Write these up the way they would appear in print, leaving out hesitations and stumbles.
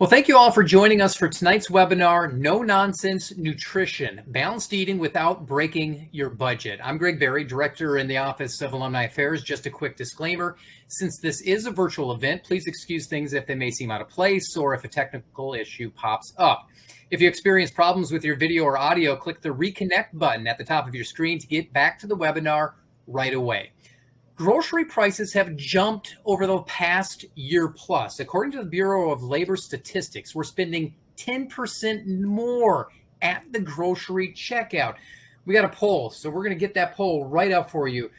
Well, thank you all for joining us for tonight's webinar, No Nonsense Nutrition, Balanced Eating Without Breaking Your Budget. I'm Greg Berry, Director in the Office of Alumni Affairs. Just a quick disclaimer, since this is a virtual event, please excuse things if they may seem out of place or if a technical issue pops up. If you experience problems with your video or audio, click the Reconnect button at the top of your screen to get back to the webinar right away. Grocery prices have jumped over the past year plus. According to the Bureau of Labor Statistics, we're spending 10% more at the grocery checkout. We got a poll, so we're going to get that poll right up for you.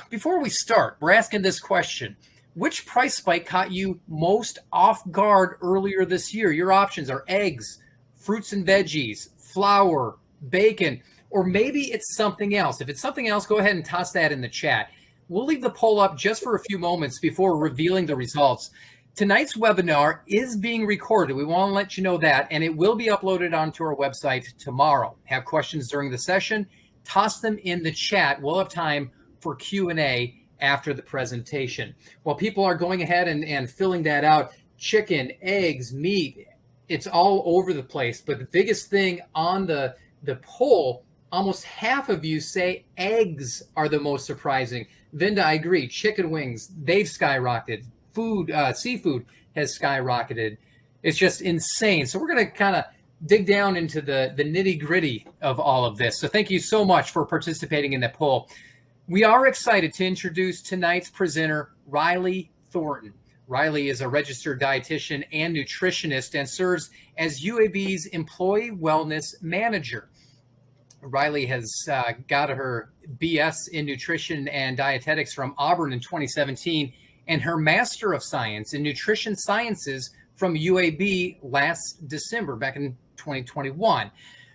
Before we start, we're asking this question. Which price spike caught you most off guard earlier this year? Your options are eggs, fruits and veggies, flour, bacon, or maybe it's something else. If it's something else, go ahead and toss that in the chat. We'll leave the poll up just for a few moments before revealing the results. Tonight's webinar is being recorded. We want to let you know that, and it will be uploaded onto our website tomorrow. Have questions during the session, toss them in the chat. We'll have time for Q&A after the presentation. While people are going ahead and filling that out, chicken, eggs, meat, it's all over the place. But the biggest thing on the poll, almost half of you say eggs are the most surprising. Vinda, I agree. Chicken wings, they've skyrocketed. Seafood has skyrocketed. It's just insane. So we're going to kind of dig down into the nitty gritty of all of this. So thank you so much for participating in that poll. We are excited to introduce tonight's presenter, Riley Thornton. Riley is a registered dietitian and nutritionist and serves as UAB's Employee Wellness Manager. Riley has got her BS in Nutrition and Dietetics from Auburn in 2017 and her Master of Science in Nutrition Sciences from UAB last December, back in 2021.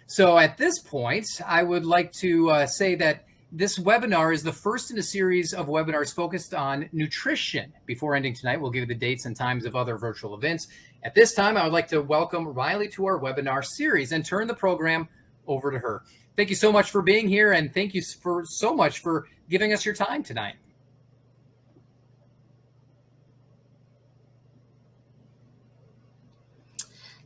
So at this point, I would like to say that this webinar is the first in a series of webinars focused on nutrition. Before ending tonight, we'll give you the dates and times of other virtual events. At this time, I would like to welcome Riley to our webinar series and turn the program over to her. Thank you so much for being here, and thank you so much for giving us your time tonight.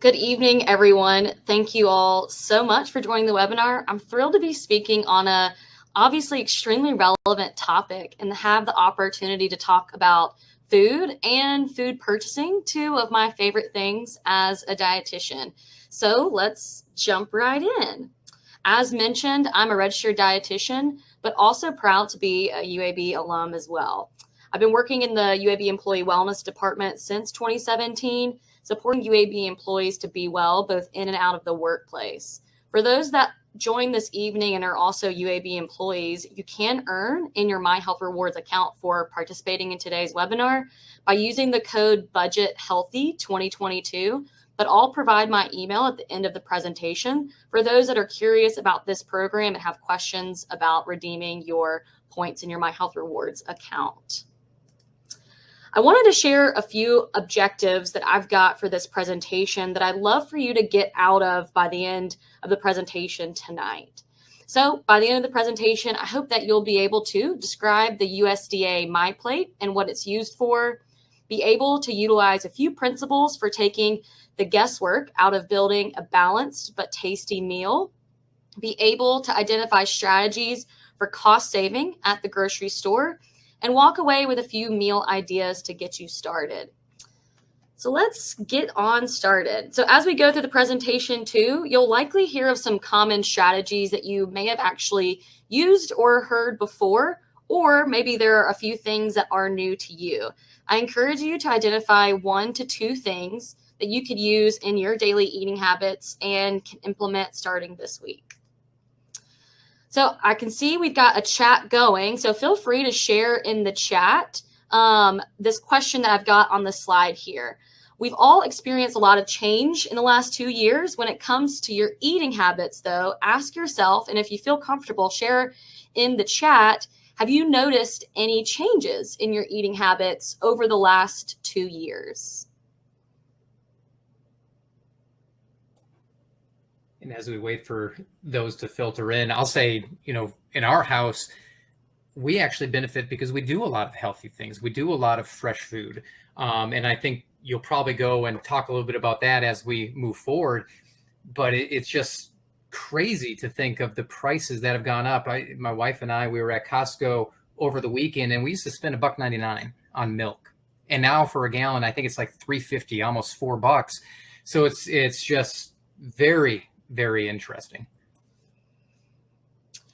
Good evening, everyone. Thank you all so much for joining the webinar. I'm thrilled to be speaking on a obviously extremely relevant topic and have the opportunity to talk about food and food purchasing, two of my favorite things as a dietitian. So let's jump right in. As mentioned, I'm a registered dietitian, but also proud to be a UAB alum as well. I've been working in the UAB Employee Wellness Department since 2017, supporting UAB employees to be well, both in and out of the workplace. For those that join this evening and are also UAB employees, you can earn in your My Health Rewards account for participating in today's webinar by using the code BUDGETHEALTHY2022. But I'll provide my email at the end of the presentation for those that are curious about this program and have questions about redeeming your points in your My Health Rewards account. I wanted to share a few objectives that I've got for this presentation that I'd love for you to get out of by the end of the presentation tonight. So by the end of the presentation, I hope that you'll be able to describe the USDA MyPlate and what it's used for, be able to utilize a few principles for taking the guesswork out of building a balanced but tasty meal, be able to identify strategies for cost saving at the grocery store, and walk away with a few meal ideas to get you started. So let's get on started. So as we go through the presentation too, you'll likely hear of some common strategies that you may have actually used or heard before, or maybe there are a few things that are new to you. I encourage you to identify 1 to 2 things that you could use in your daily eating habits and can implement starting this week. So I can see we've got a chat going, so feel free to share in the chat this question that I've got on the slide here. We've all experienced a lot of change in the last 2 years. When it comes to your eating habits, though, ask yourself, and if you feel comfortable, share in the chat, have you noticed any changes in your eating habits over the last 2 years? And as we wait for those to filter in, I'll say, in our house, we actually benefit because we do a lot of healthy things. We do a lot of fresh food. And I think you'll probably go and talk a little bit about that as we move forward. But it's just crazy to think of the prices that have gone up. My wife and I, we were at Costco over the weekend, and we used to spend $1.99 on milk. And now for a gallon, I think it's like $3.50, almost $4. So it's just very, very interesting.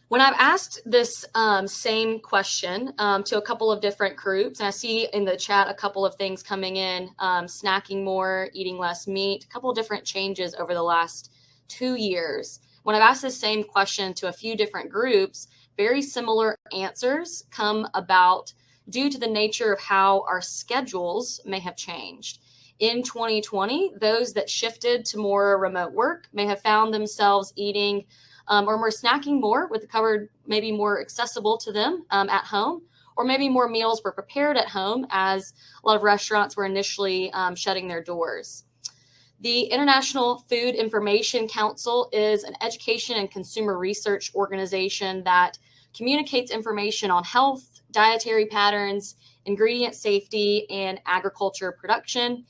When I've asked this same question to a couple of different groups, and I see in the chat a couple of things coming in, snacking more, eating less meat, a couple of different changes over the last 2 years. When I've asked this same question to a few different groups, very similar answers come about due to the nature of how our schedules may have changed. In 2020, those that shifted to more remote work may have found themselves eating or more snacking more, with the cupboard maybe more accessible to them at home, or maybe more meals were prepared at home as a lot of restaurants were initially shutting their doors. The International Food Information Council is an education and consumer research organization that communicates information on health, dietary patterns, ingredient safety, and agriculture production.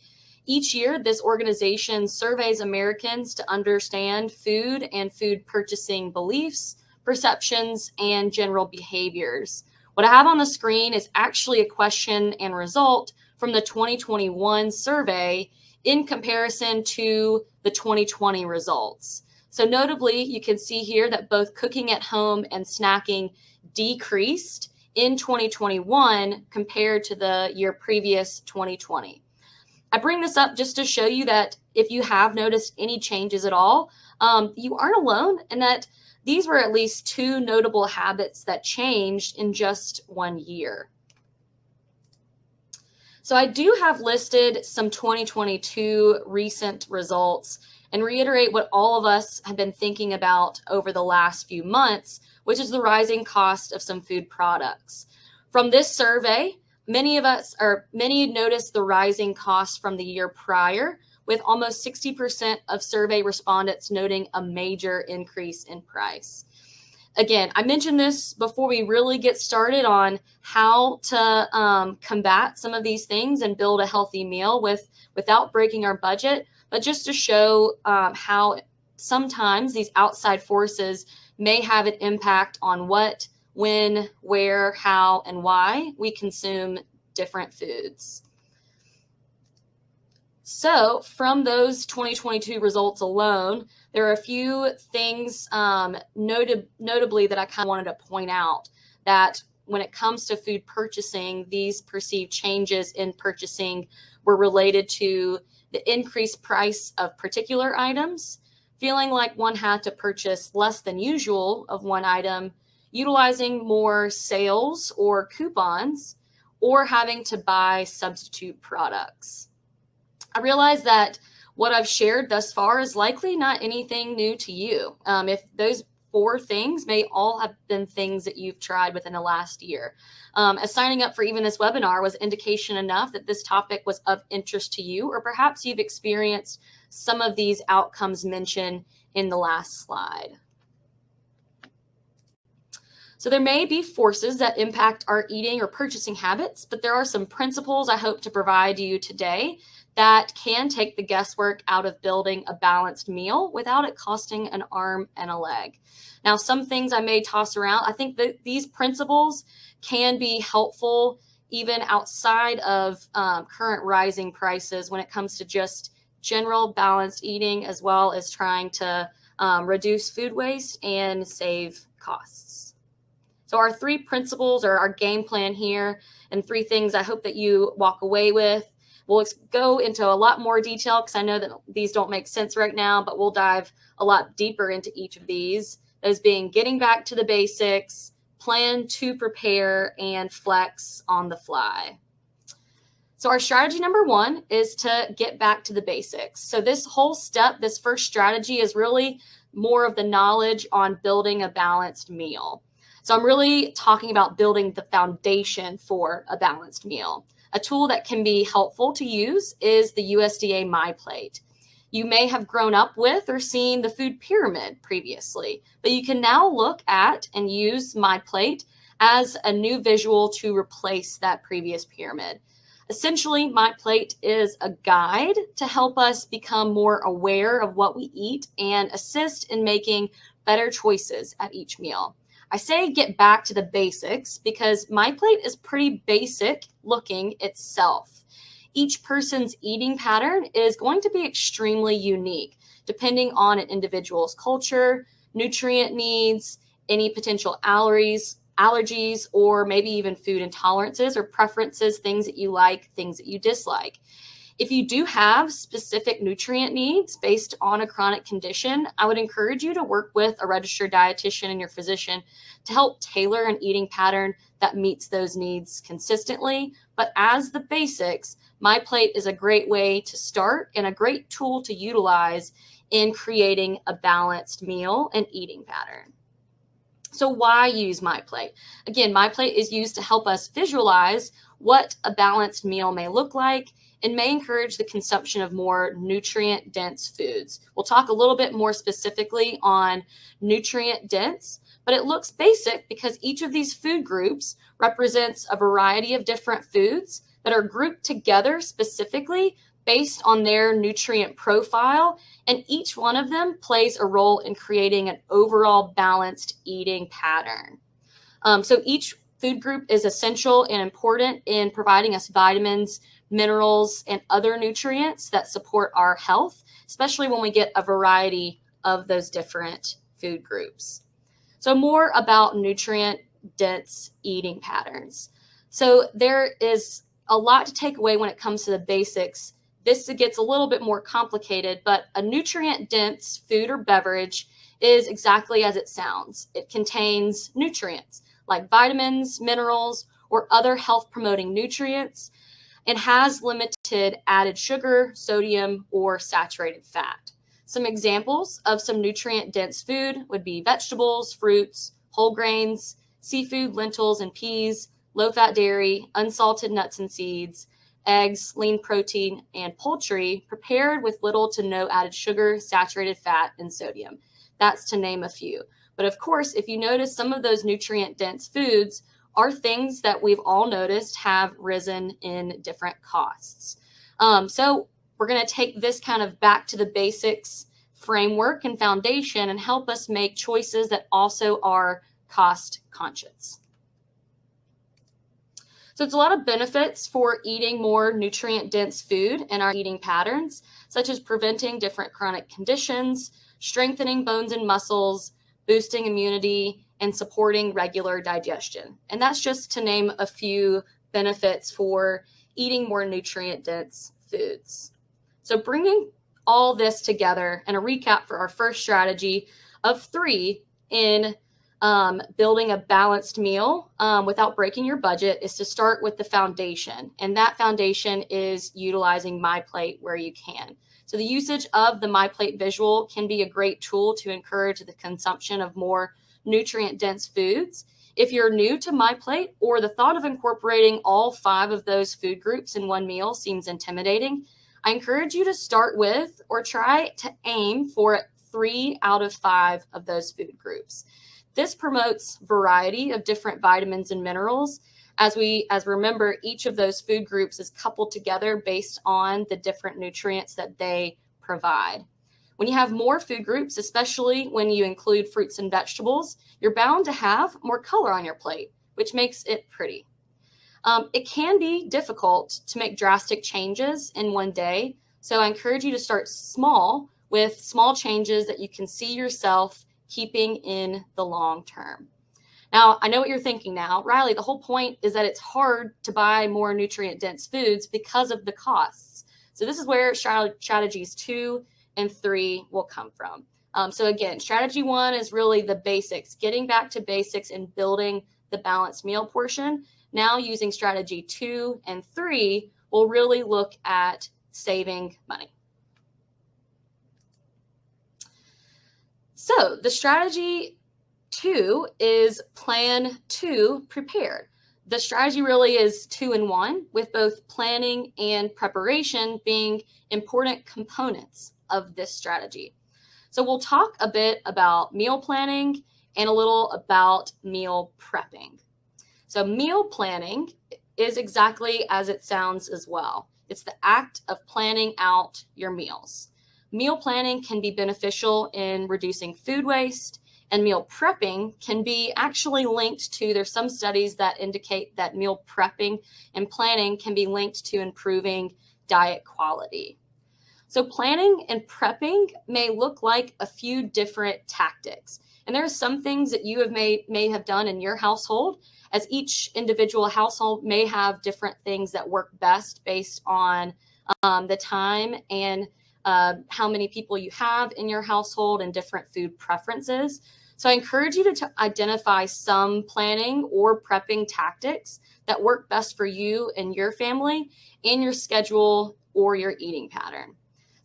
Each year, this organization surveys Americans to understand food and food purchasing beliefs, perceptions, and general behaviors. What I have on the screen is actually a question and result from the 2021 survey in comparison to the 2020 results. So notably, you can see here that both cooking at home and snacking decreased in 2021 compared to the year previous, 2020. I bring this up just to show you that if you have noticed any changes at all, you aren't alone, and that these were at least 2 notable habits that changed in just 1 year. So I do have listed some 2022 recent results and reiterate what all of us have been thinking about over the last few months, which is the rising cost of some food products. From this survey, many noticed the rising costs from the year prior, with almost 60% of survey respondents noting a major increase in price. Again, I mentioned this before we really get started on how to combat some of these things and build a healthy meal without breaking our budget, but just to show how sometimes these outside forces may have an impact on what, when, where, how, and why we consume different foods. So from those 2022 results alone, there are a few things notably that I kind of wanted to point out, that when it comes to food purchasing, these perceived changes in purchasing were related to the increased price of particular items, feeling like one had to purchase less than usual of one item, utilizing more sales or coupons, or having to buy substitute products. I realize that what I've shared thus far is likely not anything new to you. If those 4 things may all have been things that you've tried within the last year. As signing up for even this webinar was indication enough that this topic was of interest to you, or perhaps you've experienced some of these outcomes mentioned in the last slide. So there may be forces that impact our eating or purchasing habits, but there are some principles I hope to provide you today that can take the guesswork out of building a balanced meal without it costing an arm and a leg. Now, some things I may toss around. I think that these principles can be helpful even outside of current rising prices when it comes to just general balanced eating, as well as trying to reduce food waste and save costs. So our 3 principles are our game plan here, and 3 things I hope that you walk away with. We'll go into a lot more detail because I know that these don't make sense right now, but we'll dive a lot deeper into each of these. Those being getting back to the basics, plan to prepare, and flex on the fly. So our strategy number 1 is to get back to the basics. So this whole step, this first strategy, is really more of the knowledge on building a balanced meal. So I'm really talking about building the foundation for a balanced meal. A tool that can be helpful to use is the USDA MyPlate. You may have grown up with or seen the food pyramid previously, but you can now look at and use MyPlate as a new visual to replace that previous pyramid. Essentially, My Plate is a guide to help us become more aware of what we eat and assist in making better choices at each meal. I say get back to the basics because My Plate is pretty basic looking itself. Each person's eating pattern is going to be extremely unique, depending on an individual's culture, nutrient needs, any potential allergies, or maybe even food intolerances or preferences, things that you like, things that you dislike. If you do have specific nutrient needs based on a chronic condition, I would encourage you to work with a registered dietitian and your physician to help tailor an eating pattern that meets those needs consistently. But as the basics, My Plate is a great way to start and a great tool to utilize in creating a balanced meal and eating pattern. So why use My Plate? Again, My Plate is used to help us visualize what a balanced meal may look like and may encourage the consumption of more nutrient-dense foods. We'll talk a little bit more specifically on nutrient-dense, but it looks basic because each of these food groups represents a variety of different foods that are grouped together specifically based on their nutrient profile, and each one of them plays a role in creating an overall balanced eating pattern. So each food group is essential and important in providing us vitamins, minerals, and other nutrients that support our health, especially when we get a variety of those different food groups. So more about nutrient-dense eating patterns. So there is a lot to take away when it comes to the basics. This gets a little bit more complicated, but a nutrient-dense food or beverage is exactly as it sounds. It contains nutrients like vitamins, minerals, or other health-promoting nutrients, and has limited added sugar, sodium, or saturated fat. Some examples of some nutrient-dense food would be vegetables, fruits, whole grains, seafood, lentils, and peas, low-fat dairy, unsalted nuts and seeds, eggs, lean protein, and poultry prepared with little to no added sugar, saturated fat, and sodium. That's to name a few. But of course, if you notice, some of those nutrient-dense foods are things that we've all noticed have risen in different costs. So we're going to take this kind of back to the basics framework and foundation and help us make choices that also are cost conscious. So it's a lot of benefits for eating more nutrient-dense food in our eating patterns, such as preventing different chronic conditions, strengthening bones and muscles, boosting immunity, and supporting regular digestion. And that's just to name a few benefits for eating more nutrient-dense foods. So bringing all this together and a recap for our first strategy of 3 in building a balanced meal without breaking your budget is to start with the foundation. And that foundation is utilizing My Plate where you can. So the usage of the My Plate visual can be a great tool to encourage the consumption of more nutrient-dense foods. If you're new to My Plate or the thought of incorporating all 5 of those food groups in one meal seems intimidating, I encourage you to start with or try to aim for 3 out of 5 of those food groups. This promotes variety of different vitamins and minerals. As remember, each of those food groups is coupled together based on the different nutrients that they provide. When you have more food groups, especially when you include fruits and vegetables, you're bound to have more color on your plate, which makes it pretty. It can be difficult to make drastic changes in one day, so I encourage you to start small with small changes that you can see yourself keeping in the long term. Now, I know what you're thinking now. Riley, the whole point is that it's hard to buy more nutrient-dense foods because of the costs. So this is where strategies 2 and 3 will come from. So again, strategy 1 is really the basics, getting back to basics and building the balanced meal portion. Now using strategy 2 and 3, we'll really look at saving money. So the strategy 2 is plan 2 prepared. The strategy really is 2 in 1, with both planning and preparation being important components of this strategy. So we'll talk a bit about meal planning and a little about meal prepping. So meal planning is exactly as it sounds as well. It's the act of planning out your meals. Meal planning can be beneficial in reducing food waste, and meal prepping can be actually linked to, there's some studies that indicate that meal prepping and planning can be linked to improving diet quality. So planning and prepping may look like a few different tactics. And there are some things that you may have done in your household, as each individual household may have different things that work best based on the time and how many people you have in your household and different food preferences. So I encourage you to identify some planning or prepping tactics that work best for you and your family and your schedule or your eating pattern.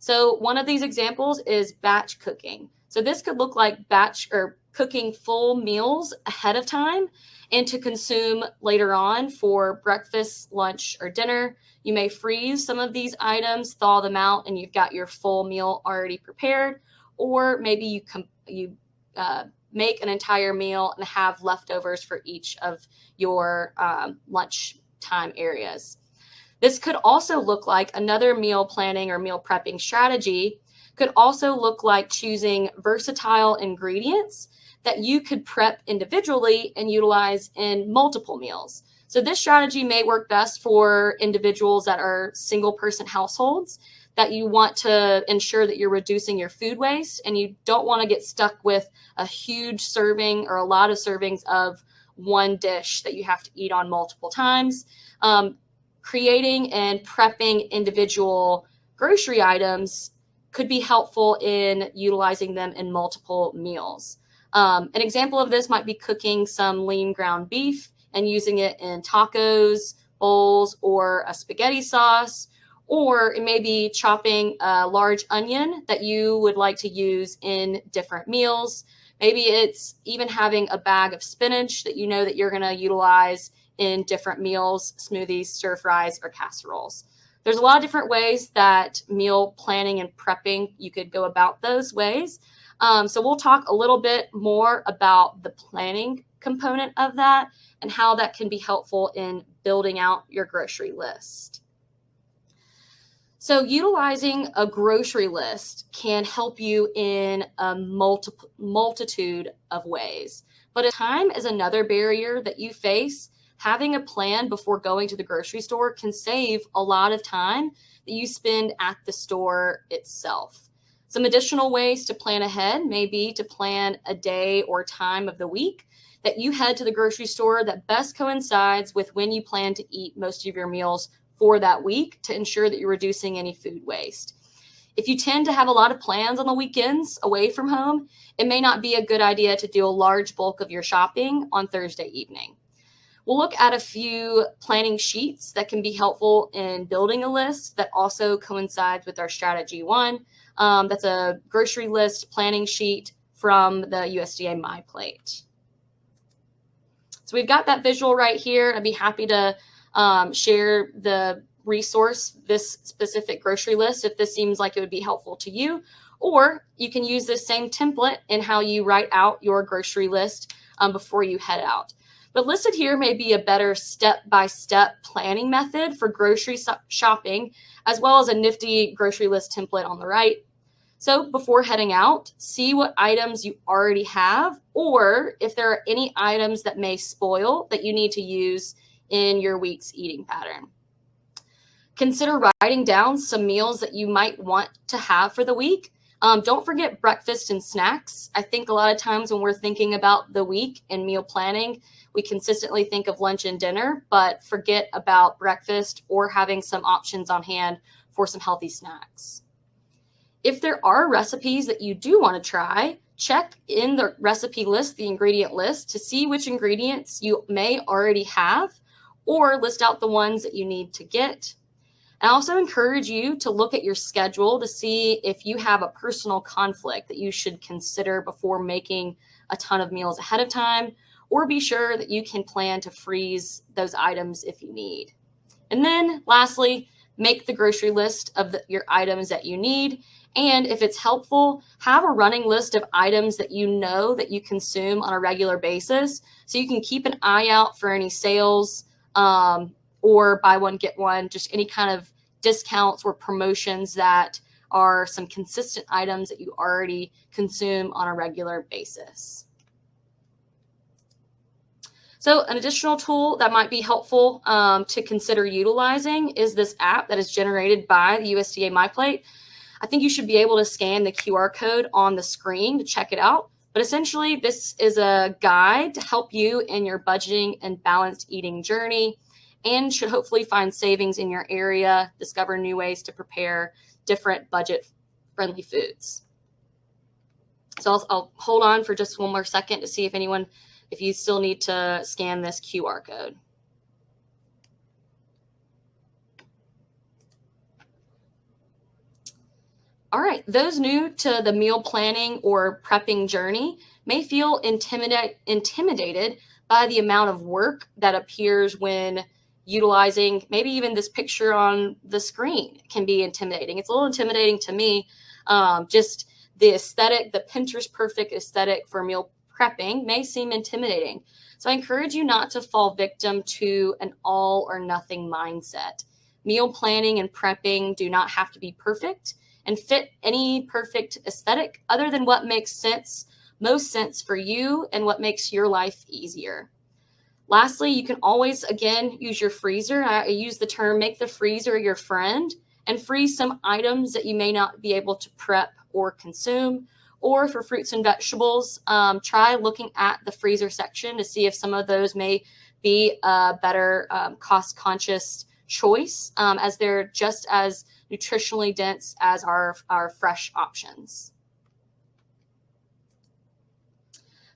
So one of these examples is batch cooking. So this could look like batch or cooking full meals ahead of time and to consume later on for breakfast, lunch, or dinner. You may freeze some of these items, thaw them out, and you've got your full meal already prepared. Or maybe you make an entire meal and have leftovers for each of your lunch time areas. This could also look like another meal planning or meal prepping strategy. Could also look like choosing versatile ingredients that you could prep individually and utilize in multiple meals. So this strategy may work best for individuals that are single person households, that you want to ensure that you're reducing your food waste and you don't want to get stuck with a huge serving or a lot of servings of one dish that you have to eat on multiple times. Creating and prepping individual grocery items could be helpful in utilizing them in multiple meals. An example of this might be cooking some lean ground beef and using it in tacos, bowls, or a spaghetti sauce. Or it may be chopping a large onion that you would like to use in different meals. Maybe it's even having a bag of spinach that you know that you're going to utilize in different meals, smoothies, stir fries, or casseroles. There's a lot of different ways that meal planning and prepping, you could go about those ways. So we'll talk a little bit more about the planning component of that and how that can be helpful in building out your grocery list. So utilizing a grocery list can help you in a multitude of ways. But if time is another barrier that you face, having a plan before going to the grocery store can save a lot of time that you spend at the store itself. Some additional ways to plan ahead may be to plan a day or time of the week that you head to the grocery store that best coincides with when you plan to eat most of your meals for that week to ensure that you're reducing any food waste. If you tend to have a lot of plans on the weekends away from home, it may not be a good idea to do a large bulk of your shopping on Thursday evening. We'll look at a few planning sheets that can be helpful in building a list that also coincides with our strategy one. That's a grocery list planning sheet from the USDA MyPlate. So we've got that visual right here. I'd be happy to share the resource, this specific grocery list, if this seems like it would be helpful to you. Or you can use this same template in how you write out your grocery list before you head out. But listed here may be a better step-by-step planning method for grocery shopping, as well as a nifty grocery list template on the right. So before heading out, see what items you already have, or if there are any items that may spoil that you need to use in your week's eating pattern. Consider writing down some meals that you might want to have for the week. Don't forget breakfast and snacks. I think a lot of times when we're thinking about the week and meal planning, we consistently think of lunch and dinner, but forget about breakfast or having some options on hand for some healthy snacks. If there are recipes that you do want to try, check in the recipe list, the ingredient list, to see which ingredients you may already have, or list out the ones that you need to get. I also encourage you to look at your schedule to see if you have a personal conflict that you should consider before making a ton of meals ahead of time, or be sure that you can plan to freeze those items if you need. And then lastly, make the grocery list of your items that you need. And if it's helpful, have a running list of items that you know that you consume on a regular basis so you can keep an eye out for any sales or buy one, get one, just any kind of discounts or promotions that are some consistent items that you already consume on a regular basis. So an additional tool that might be helpful to consider utilizing is this app that is generated by the USDA MyPlate. I think you should be able to scan the QR code on the screen to check it out. But essentially, this is a guide to help you in your budgeting and balanced eating journey, and should hopefully find savings in your area, discover new ways to prepare different budget-friendly foods. So I'll hold on for just one more second to see if you still need to scan this QR code. All right, those new to the meal planning or prepping journey may feel intimidated by the amount of work that appears when utilizing maybe even this picture on the screen can be intimidating. It's a little intimidating to me. Just the aesthetic, the Pinterest perfect aesthetic for meal prepping may seem intimidating. So I encourage you not to fall victim to an all or nothing mindset. Meal planning and prepping do not have to be perfect and fit any perfect aesthetic other than what makes most sense for you and what makes your life easier. Lastly, you can always, again, use your freezer. I use the term make the freezer your friend and freeze some items that you may not be able to prep or consume. Or for fruits and vegetables, try looking at the freezer section to see if some of those may be a better cost-conscious choice, as they're just as nutritionally dense as our fresh options.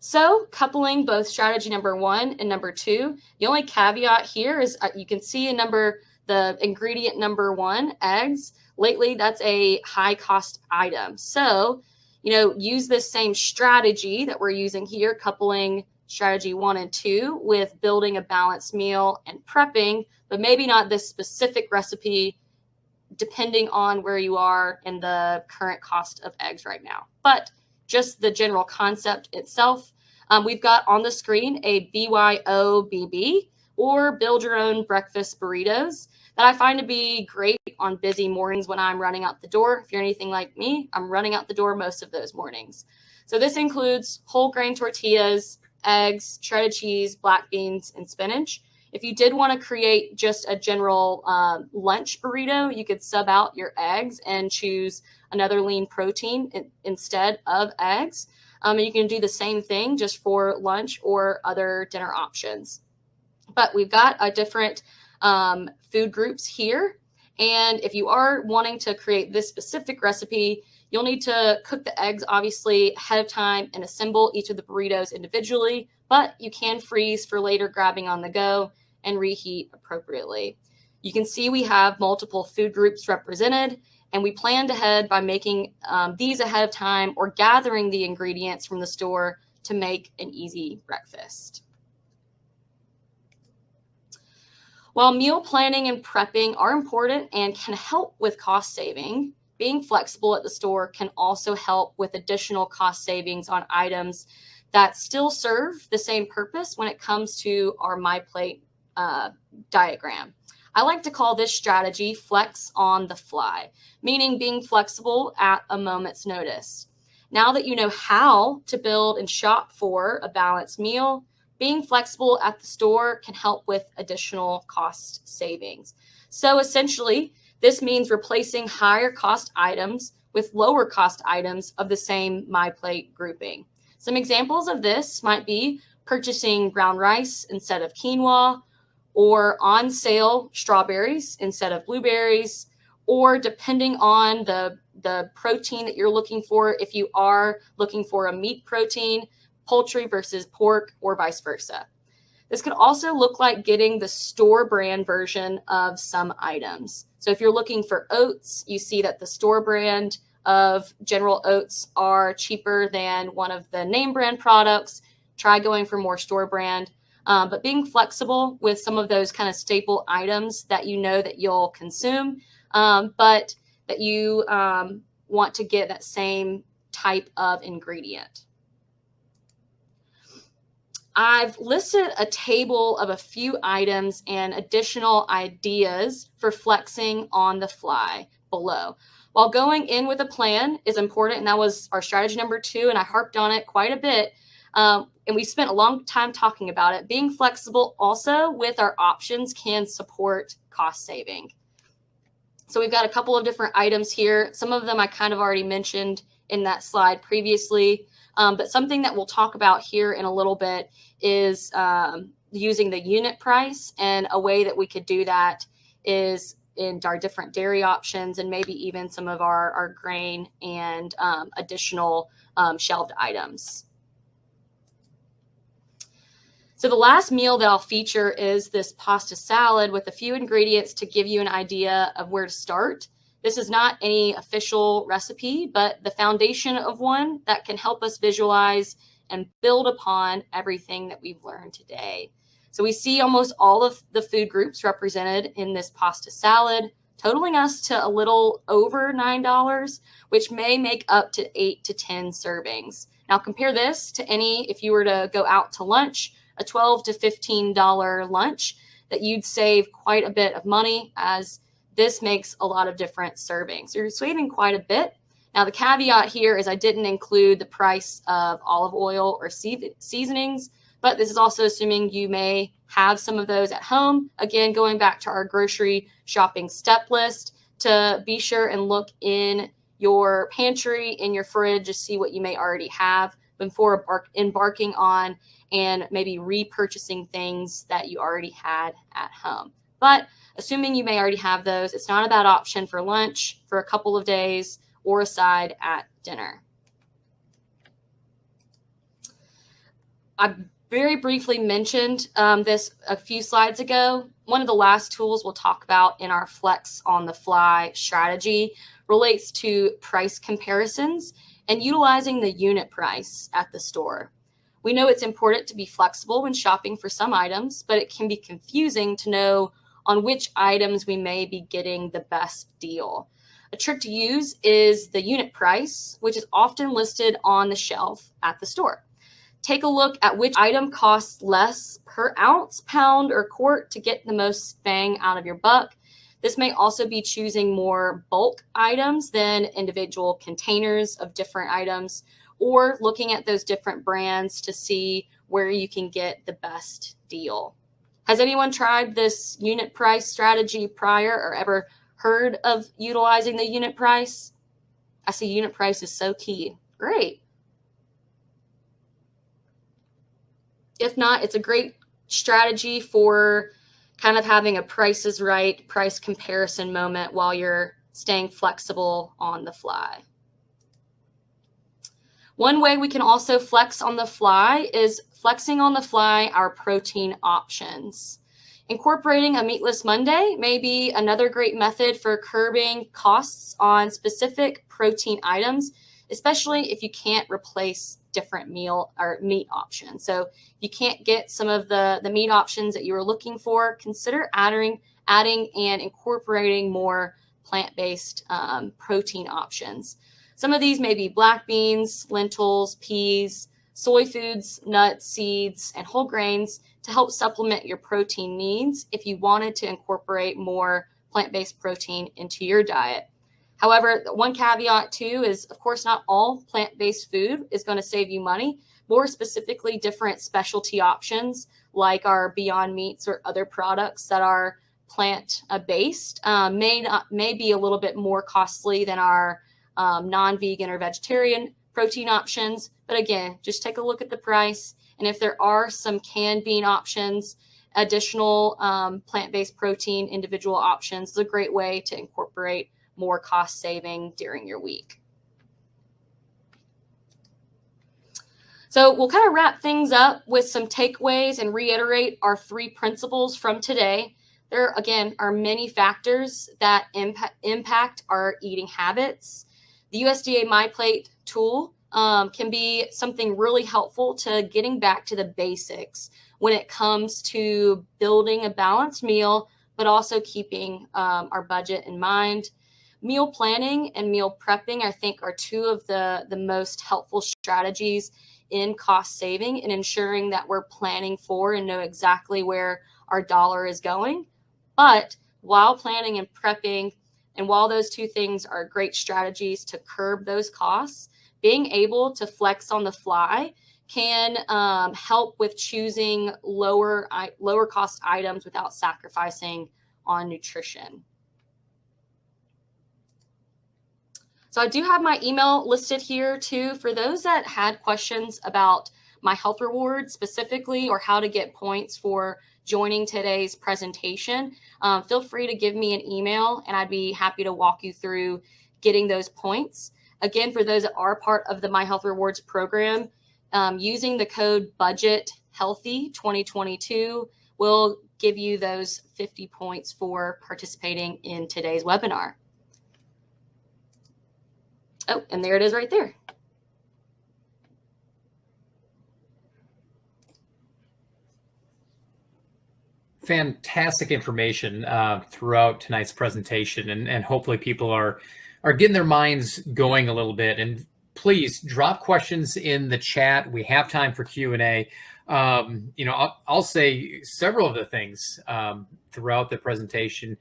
So coupling both strategy number 1 and number 2, the only caveat here is you can see the ingredient number 1, eggs. Lately, that's a high cost item. So, use this same strategy that we're using here, coupling strategy 1 and 2 with building a balanced meal and prepping, but maybe not this specific recipe depending on where you are in the current cost of eggs right now. But just the general concept itself, we've got on the screen a BYOBB, or build your own breakfast burritos, that I find to be great on busy mornings when I'm running out the door. If you're anything like me, I'm running out the door most of those mornings. So this includes whole grain tortillas, eggs, shredded cheese, black beans, and spinach. If you did want to create just a general lunch burrito, you could sub out your eggs and choose another lean protein instead of eggs. And you can do the same thing just for lunch or other dinner options. But we've got a different food groups here. And if you are wanting to create this specific recipe, you'll need to cook the eggs, obviously, ahead of time and assemble each of the burritos individually. But you can freeze for later grabbing on the go and reheat appropriately. You can see we have multiple food groups represented, and we planned ahead by making these ahead of time or gathering the ingredients from the store to make an easy breakfast. While meal planning and prepping are important and can help with cost saving, being flexible at the store can also help with additional cost savings on items that still serve the same purpose when it comes to our MyPlate diagram. I like to call this strategy flex on the fly, meaning being flexible at a moment's notice. Now that you know how to build and shop for a balanced meal, being flexible at the store can help with additional cost savings. So essentially, this means replacing higher cost items with lower cost items of the same MyPlate grouping. Some examples of this might be purchasing brown rice instead of quinoa, or on sale strawberries instead of blueberries, or depending on the protein that you're looking for, if you are looking for a meat protein, poultry versus pork, or vice versa. This could also look like getting the store brand version of some items. So if you're looking for oats, you see that the store brand of General Oats are cheaper than one of the name brand products. Try going for more store brand. But being flexible with some of those kind of staple items that you know that you'll consume, but that you want to get that same type of ingredient. I've listed a table of a few items and additional ideas for flexing on the fly below. While going in with a plan is important, and that was our strategy number 2, and I harped on it quite a bit, and we spent a long time talking about it, being flexible also with our options can support cost saving. So we've got a couple of different items here. Some of them I kind of already mentioned in that slide previously, but something that we'll talk about here in a little bit is using the unit price, and a way that we could do that is in our different dairy options and maybe even some of our grain and additional shelved items. So the last meal that I'll feature is this pasta salad with a few ingredients to give you an idea of where to start. This is not any official recipe, but the foundation of one that can help us visualize and build upon everything that we've learned today. So we see almost all of the food groups represented in this pasta salad, totaling us to a little over $9, which may make up to 8 to 10 servings. Now compare this to if you were to go out to lunch, a $12 to $15 lunch, that you'd save quite a bit of money, as this makes a lot of different servings. So you're saving quite a bit. Now the caveat here is I didn't include the price of olive oil or seasonings, but this is also assuming you may have some of those at home. Again, going back to our grocery shopping step list, to be sure and look in your pantry, in your fridge, to see what you may already have before embarking on and maybe repurchasing things that you already had at home. But assuming you may already have those, it's not a bad option for lunch for a couple of days or a side at dinner. I very briefly mentioned this a few slides ago. One of the last tools we'll talk about in our flex on the fly strategy relates to price comparisons and utilizing the unit price at the store. We know it's important to be flexible when shopping for some items, but it can be confusing to know on which items we may be getting the best deal. A trick to use is the unit price, which is often listed on the shelf at the store. Take a look at which item costs less per ounce, pound, or quart to get the most bang out of your buck. This may also be choosing more bulk items than individual containers of different items, or looking at those different brands to see where you can get the best deal. Has anyone tried this unit price strategy prior or ever heard of utilizing the unit price? I see unit price is so key. Great. If not, it's a great strategy for kind of having a Price is Right price comparison moment while you're staying flexible on the fly. One way we can also flex on the fly is flexing on the fly our protein options. Incorporating a meatless Monday may be another great method for curbing costs on specific protein items, especially if you can't replace different meat options. So if you can't get some of the meat options that you were looking for, consider adding and incorporating more plant-based protein options. Some of these may be black beans, lentils, peas, soy foods, nuts, seeds, and whole grains to help supplement your protein needs if you wanted to incorporate more plant-based protein into your diet. However, one caveat too is, of course, not all plant-based food is going to save you money. More specifically, different specialty options like our Beyond Meats or other products that are plant-based may be a little bit more costly than our non-vegan or vegetarian protein options. But again, just take a look at the price. And if there are some canned bean options, additional plant-based protein individual options, is a great way to incorporate more cost saving during your week. So we'll kind of wrap things up with some takeaways and reiterate our 3 principles from today. There, again, are many factors that impact our eating habits. The USDA MyPlate tool can be something really helpful to getting back to the basics when it comes to building a balanced meal, but also keeping our budget in mind. Meal planning and meal prepping, I think, are 2 of the most helpful strategies in cost saving and ensuring that we're planning for and know exactly where our dollar is going. But while planning and prepping, and while those two things are great strategies to curb those costs, being able to flex on the fly can help with choosing lower cost items without sacrificing on nutrition. So I do have my email listed here too. For those that had questions about my health rewards specifically, or how to get points for joining today's presentation, feel free to give me an email and I'd be happy to walk you through getting those points. Again, for those that are part of the My Health Rewards program, using the code BudgetHealthy2022 will give you those 50 points for participating in today's webinar. Oh, and there it is right there. Fantastic information throughout tonight's presentation, and hopefully people are getting their minds going a little bit. And please drop questions in the chat. We have time for Q&A. I'll say several of the things throughout the presentation.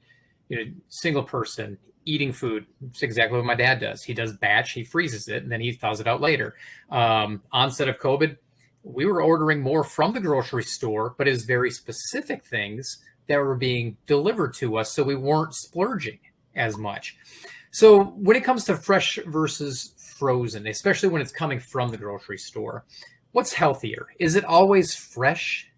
Single person eating food. It's exactly what my dad does. He does batch, he freezes it, and then he thaws it out later. Onset of COVID, we were ordering more from the grocery store, but it was very specific things that were being delivered to us, so we weren't splurging as much. So when it comes to fresh versus frozen, especially when it's coming from the grocery store, what's healthier? Is it always fresh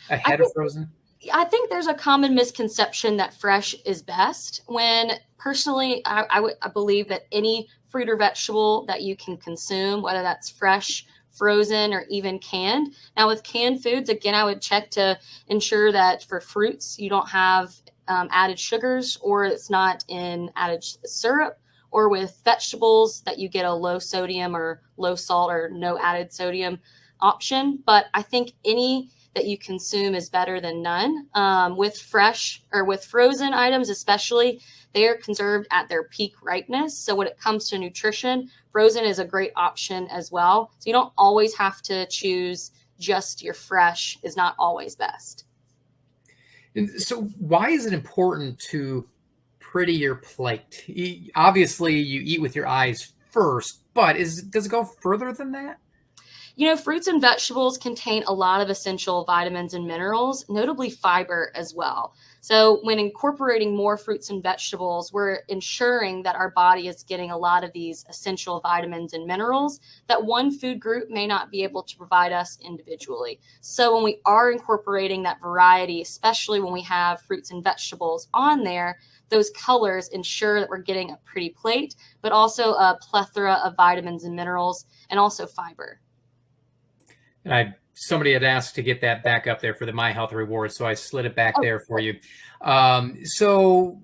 ahead of frozen? I think there's a common misconception that fresh is best, when personally, I believe that any fruit or vegetable that you can consume, whether that's fresh, frozen, or even canned. Now with canned foods, again, I would check to ensure that for fruits, you don't have added sugars, or it's not in added syrup, or with vegetables that you get a low sodium or low salt or no added sodium option. But I think any that you consume is better than none. With fresh or with frozen items, especially, they are conserved at their peak ripeness. So when it comes to nutrition, frozen is a great option as well. So you don't always have to choose just your fresh is not always best. And so why is it important to pretty your plate? Obviously, you eat with your eyes first, but does it go further than that? Fruits and vegetables contain a lot of essential vitamins and minerals, notably fiber as well. So when incorporating more fruits and vegetables, we're ensuring that our body is getting a lot of these essential vitamins and minerals that one food group may not be able to provide us individually. So when we are incorporating that variety, especially when we have fruits and vegetables on there, those colors ensure that we're getting a pretty plate, but also a plethora of vitamins and minerals, and also fiber. And somebody had asked to get that back up there for the My Health Rewards, so I slid it back there for you. So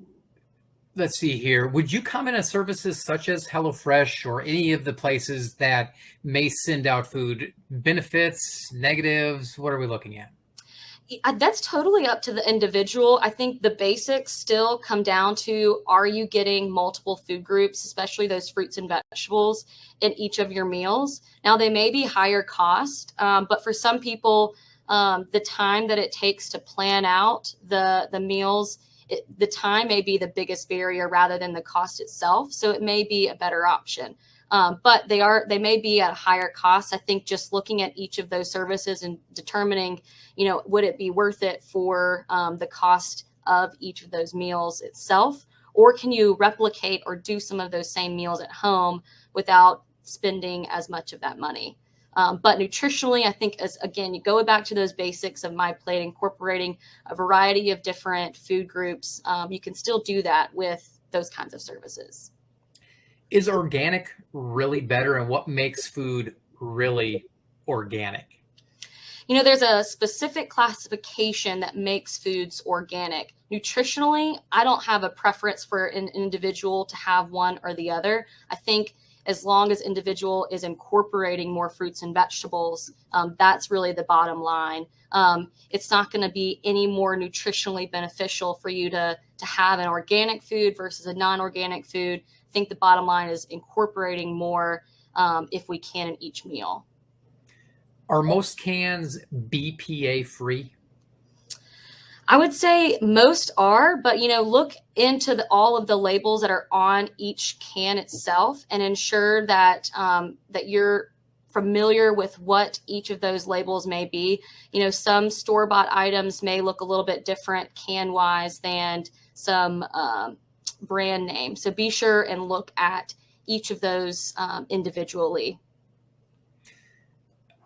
let's see here. Would you comment on services such as HelloFresh or any of the places that may send out food? Benefits, negatives? What are we looking at? That's totally up to the individual. I think the basics still come down to, are you getting multiple food groups, especially those fruits and vegetables, in each of your meals? Now, they may be higher cost, but for some people, the time that it takes to plan out the meals, the time may be the biggest barrier rather than the cost itself. So it may be a better option. But they may be at a higher cost. I think just looking at each of those services and determining, would it be worth it for the cost of each of those meals itself, or can you replicate or do some of those same meals at home without spending as much of that money? But nutritionally, I think, again, you go back to those basics of My Plate, incorporating a variety of different food groups. You can still do that with those kinds of services. Is organic really better, and what makes food really organic? There's a specific classification that makes foods organic. Nutritionally, I don't have a preference for an individual to have one or the other. I think as long as individual is incorporating more fruits and vegetables, that's really the bottom line. It's not going to be any more nutritionally beneficial for you to have an organic food versus a non-organic food. I think the bottom line is incorporating more if we can in each meal. Are most cans BPA free? I would say most are, but look into all of the labels that are on each can itself and ensure that that you're familiar with what each of those labels may be. Some store-bought items may look a little bit different can-wise than some brand name. So be sure and look at each of those individually.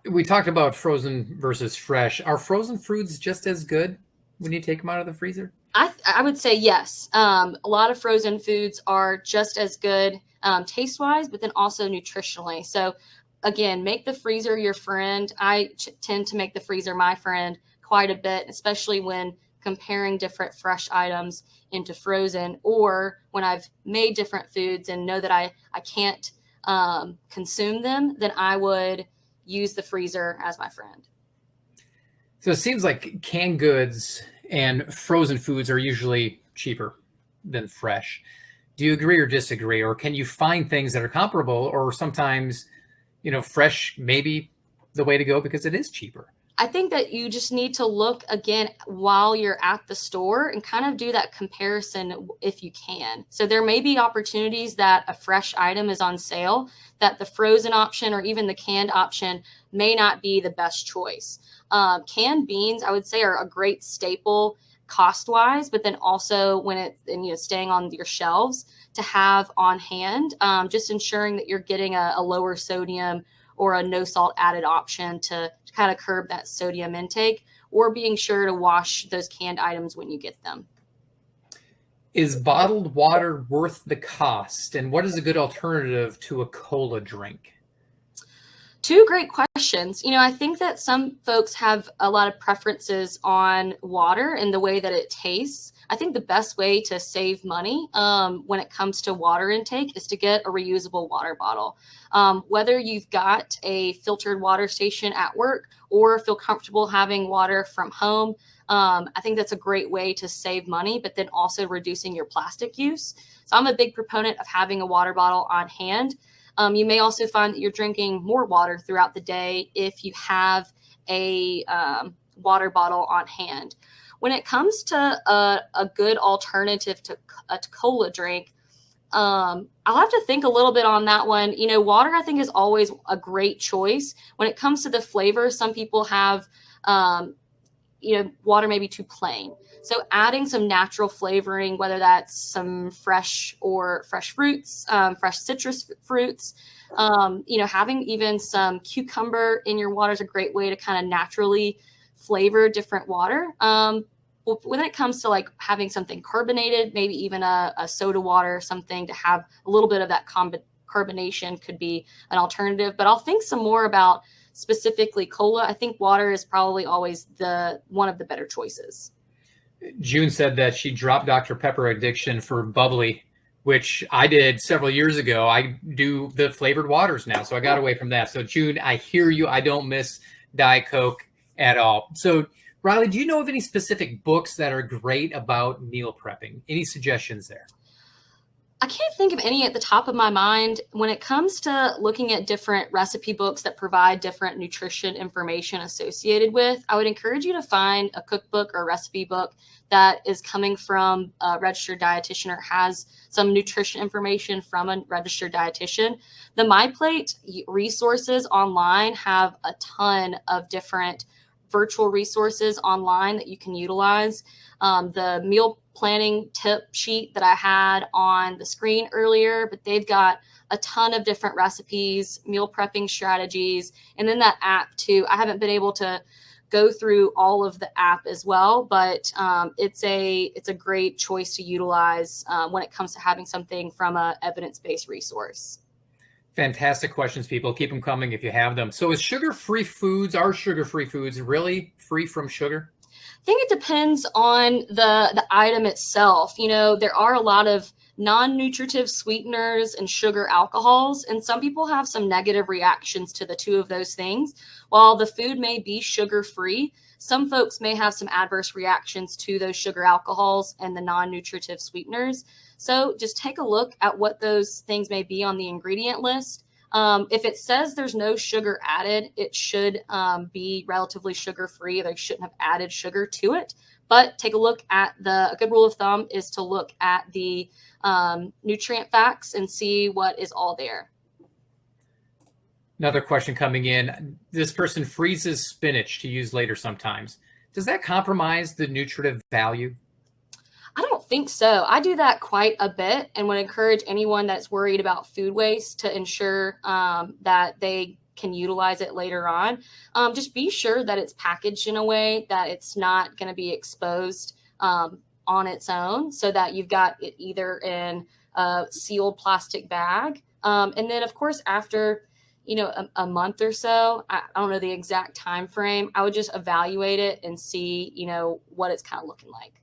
We talked about frozen versus fresh. Are frozen foods just as good when you take them out of the freezer? I would say yes. A lot of frozen foods are just as good taste-wise, but then also nutritionally. So again, make the freezer your friend. I tend to make the freezer my friend quite a bit, especially when comparing different fresh items into frozen, or when I've made different foods and know that I can't consume them, then I would use the freezer as my friend. So it seems like canned goods and frozen foods are usually cheaper than fresh. Do you agree or disagree? Or can you find things that are comparable, or sometimes, fresh may be the way to go because it is cheaper? I think that you just need to look again while you're at the store and kind of do that comparison if you can. So there may be opportunities that a fresh item is on sale, that the frozen option or even the canned option may not be the best choice. Canned beans, I would say, are a great staple cost-wise, but then also when it's staying on your shelves to have on hand, just ensuring that you're getting a lower sodium or a no salt added option to kind of curb that sodium intake, or being sure to wash those canned items when you get them. Is bottled water worth the cost? And what is a good alternative to a cola drink? Two great questions. I think that some folks have a lot of preferences on water and the way that it tastes. I think the best way to save money when it comes to water intake is to get a reusable water bottle. Whether you've got a filtered water station at work or feel comfortable having water from home, I think that's a great way to save money, but then also reducing your plastic use. So I'm a big proponent of having a water bottle on hand. You may also find that you're drinking more water throughout the day if you have a water bottle on hand. When it comes to a good alternative to a cola drink, I'll have to think a little bit on that one. Water, I think, is always a great choice. When it comes to the flavor, some people have, water may be too plain. So adding some natural flavoring, whether that's some fresh fruits, fresh citrus fruits, having even some cucumber in your water is a great way to kind of naturally flavor different water. When it comes to like having something carbonated, maybe even a soda water or something to have a little bit of that carbonation could be an alternative. But I'll think some more about specifically cola. I think water is probably always one of the better choices. June said that she dropped Dr. Pepper addiction for bubbly, which I did several years ago. I do the flavored waters now, so I got away from that. So June, I hear you. I don't miss Diet Coke at all. So Riley, do you know of any specific books that are great about meal prepping? Any suggestions there? I can't think of any at the top of my mind. When it comes to looking at different recipe books that provide different nutrition information associated with, I would encourage you to find a cookbook or recipe book that is coming from a registered dietitian or has some nutrition information from a registered dietitian. The MyPlate resources online have a ton of different virtual resources online that you can utilize. The meal planning tip sheet that I had on the screen earlier, but they've got a ton of different recipes, meal prepping strategies, and then that app too. I haven't been able to go through all of the app as well, but it's a great choice to utilize when it comes to having something from a evidence-based resource. Fantastic questions, people. Keep them coming if you have them. So are sugar-free foods really free from sugar? I think it depends on the item itself. There are a lot of non-nutritive sweeteners and sugar alcohols, and some people have some negative reactions to the two of those things. While the food may be sugar-free, some folks may have some adverse reactions to those sugar alcohols and the non-nutritive sweeteners. So just take a look at what those things may be on the ingredient list. If it says there's no sugar added, it should be relatively sugar-free. They shouldn't have added sugar to it. But take a look at a good rule of thumb is to look at the nutrient facts and see what is all there. Another question coming in. This person freezes spinach to use later sometimes. Does that compromise the nutritive value? I don't think so. I do that quite a bit and would encourage anyone that's worried about food waste to ensure that they can utilize it later on. Just be sure that it's packaged in a way that it's not going to be exposed on its own, so that you've got it either in a sealed plastic bag. And then, of course, after a month or so, I don't know the exact time frame, I would just evaluate it and see, what it's kind of looking like.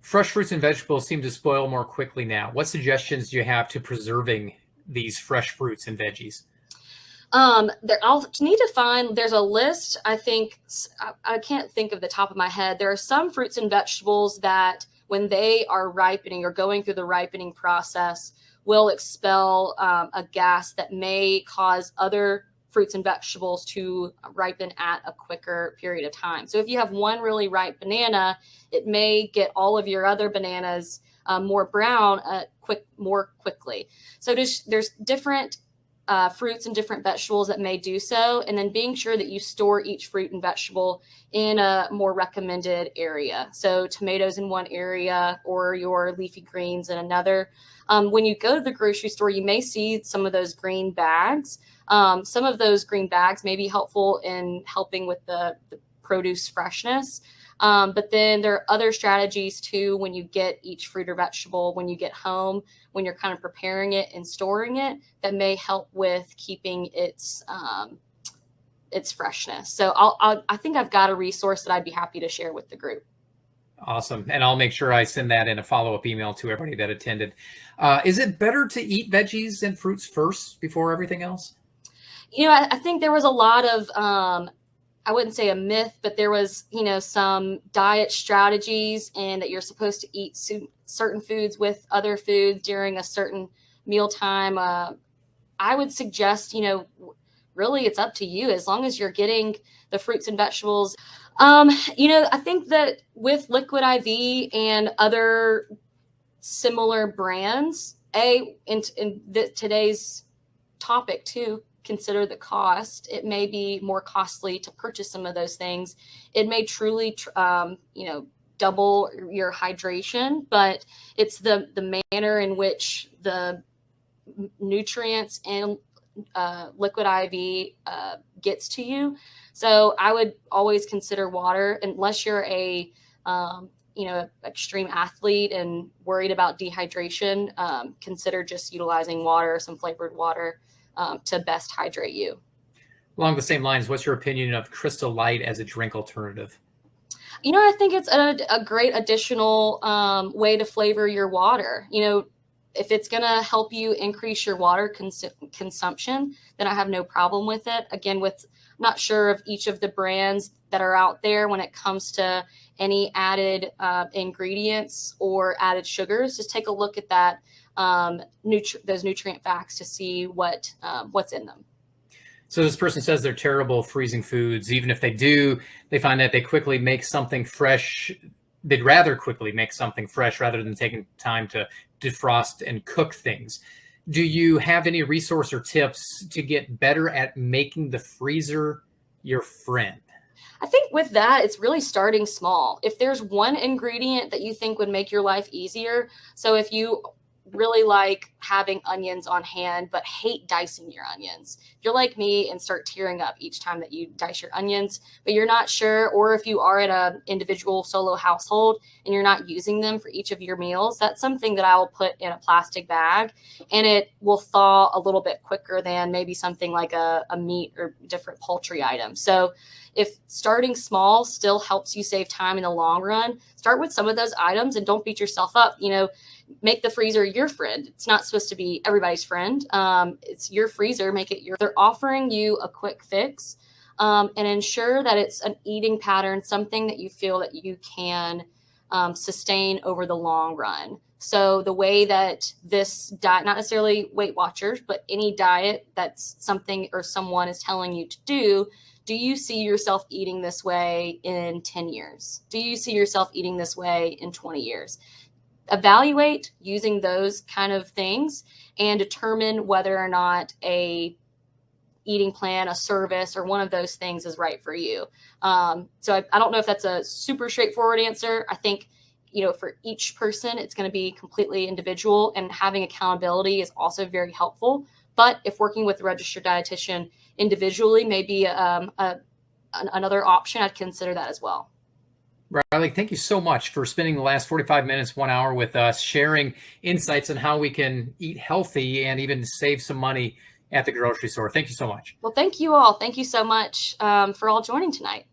Fresh fruits and vegetables seem to spoil more quickly now. What suggestions do you have to preserving these fresh fruits and veggies? I'll need to find, there's a list. I think, I can't think of the top of my head. There are some fruits and vegetables that when they are ripening or going through the ripening process will expel a gas that may cause other fruits and vegetables to ripen at a quicker period of time. So if you have one really ripe banana, it may get all of your other bananas more brown more quickly. So there's different fruits and different vegetables that may do so, and then being sure that you store each fruit and vegetable in a more recommended area. So tomatoes in one area or your leafy greens in another. When you go to the grocery store, you may see some of those green bags. Some of those green bags may be helpful in helping with the produce freshness. But then there are other strategies too when you get each fruit or vegetable, when you get home, when you're kind of preparing it and storing it, that may help with keeping its freshness. So I think I've got a resource that I'd be happy to share with the group. Awesome. And I'll make sure I send that in a follow-up email to everybody that attended. Is it better to eat veggies and fruits first before everything else? I think there was a lot of, I wouldn't say a myth, but there was, some diet strategies and that you're supposed to eat certain foods with other foods during a certain mealtime. I would suggest, really it's up to you as long as you're getting the fruits and vegetables. I think that with Liquid IV and other similar brands, in today's topic too, consider the cost. It may be more costly to purchase some of those things. It may truly, double your hydration, but it's the manner in which the nutrients and Liquid IV gets to you. So I would always consider water, unless you're a extreme athlete and worried about dehydration. Consider just utilizing water, some flavored water, to best hydrate you. Along the same lines, what's your opinion of Crystal Light as a drink alternative? I think it's a great additional way to flavor your water. If it's going to help you increase your water consumption, then I have no problem with it. Again, I'm not sure of each of the brands that are out there when it comes to any added ingredients or added sugars. Just take a look at that, those nutrient facts to see what's in them. So this person says they're terrible freezing foods. Even if they do, they find that they quickly make something fresh. They'd rather quickly make something fresh rather than taking time to defrost and cook things. Do you have any resource or tips to get better at making the freezer your friend? I think with that, it's really starting small. If there's one ingredient that you think would make your life easier, so if you really like having onions on hand but hate dicing your onions, if you're like me and start tearing up each time that you dice your onions, but you're not sure, or if you are in an individual solo household and you're not using them for each of your meals, that's something that I will put in a plastic bag, and it will thaw a little bit quicker than maybe something like a meat or different poultry item. So if starting small still helps you save time in the long run, start with some of those items and don't beat yourself up. Make the freezer your friend. It's not supposed to be everybody's friend. It's your freezer. Make it your. They're offering you a quick fix, and ensure that it's an eating pattern, something that you feel that you can sustain over the long run. So the way that this diet, not necessarily Weight Watchers, but any diet that's something or someone is telling you to do you see yourself eating this way in 10 years? Do you see yourself eating this way in 20 years? Evaluate using those kind of things and determine whether or not a eating plan, a service, or one of those things is right for you. So I don't know if that's a super straightforward answer. I think, for each person, it's going to be completely individual, and having accountability is also very helpful. But if working with a registered dietitian individually may be another option, I'd consider that as well. Riley, thank you so much for spending the last 45 minutes, 1 hour with us, sharing insights on how we can eat healthy and even save some money at the grocery store. Thank you so much. Well, thank you all. Thank you so much for all joining tonight.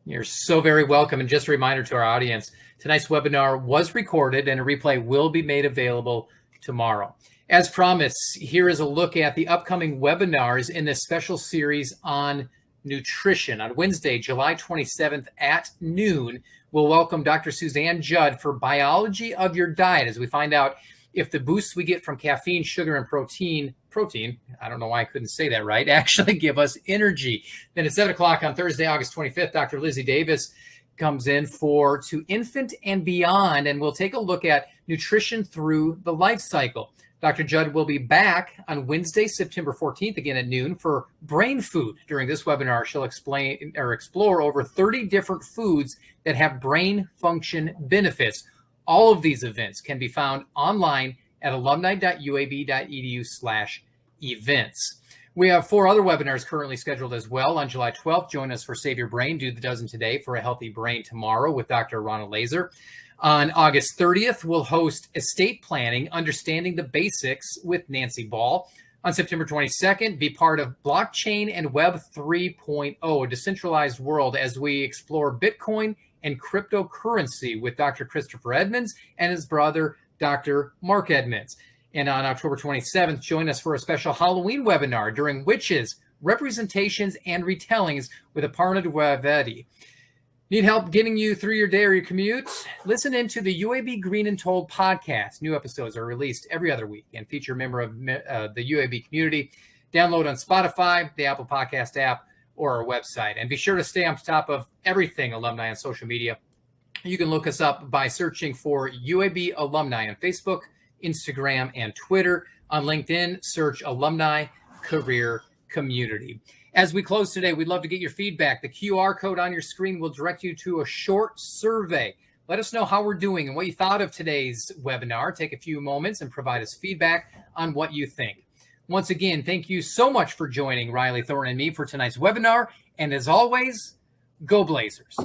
You're so very welcome. And just a reminder to our audience, tonight's webinar was recorded and a replay will be made available tomorrow. As promised, here is a look at the upcoming webinars in this special series on nutrition. On Wednesday, July 27th at noon, we'll welcome Dr. Suzanne Judd for Biology of Your Diet as we find out if the boosts we get from caffeine, sugar, and protein, I don't know why I couldn't say that right, actually give us energy. Then at 7 o'clock on Thursday, August 25th, Dr. Lizzie Davis comes in for To Infant and Beyond, and we'll take a look at nutrition through the life cycle. Dr. Judd will be back on Wednesday, September 14th, again at noon, for brain food. During this webinar, she'll explore over 30 different foods that have brain function benefits. All of these events can be found online at alumni.uab.edu/events. We have 4 other webinars currently scheduled as well. On July 12th, join us for Save Your Brain, Do the Dozen Today for a Healthy Brain Tomorrow with Dr. Ronna Laser. On August 30th, we'll host Estate Planning, Understanding the Basics with Nancy Ball. On September 22nd, be part of Blockchain and Web 3.0, a decentralized world, as we explore Bitcoin and cryptocurrency with Dr. Christopher Edmonds and his brother, Dr. Mark Edmonds. And on October 27th, join us for a special Halloween webinar during Witches, Representations, and Retellings with Aparna Dwivedi. Need help getting you through your day or your commute? Listen into the UAB Green and Told podcast. New episodes are released every other week and feature a member of the UAB community. Download on Spotify, the Apple Podcast app, or our website. And be sure to stay on top of everything alumni on social media. You can look us up by searching for UAB Alumni on Facebook, Instagram, and Twitter. On LinkedIn, search Alumni Career Community. As we close today, we'd love to get your feedback. The QR code on your screen will direct you to a short survey. Let us know how we're doing and what you thought of today's webinar. Take a few moments and provide us feedback on what you think. Once again, thank you so much for joining Riley Thornton and me for tonight's webinar. And as always, go Blazers.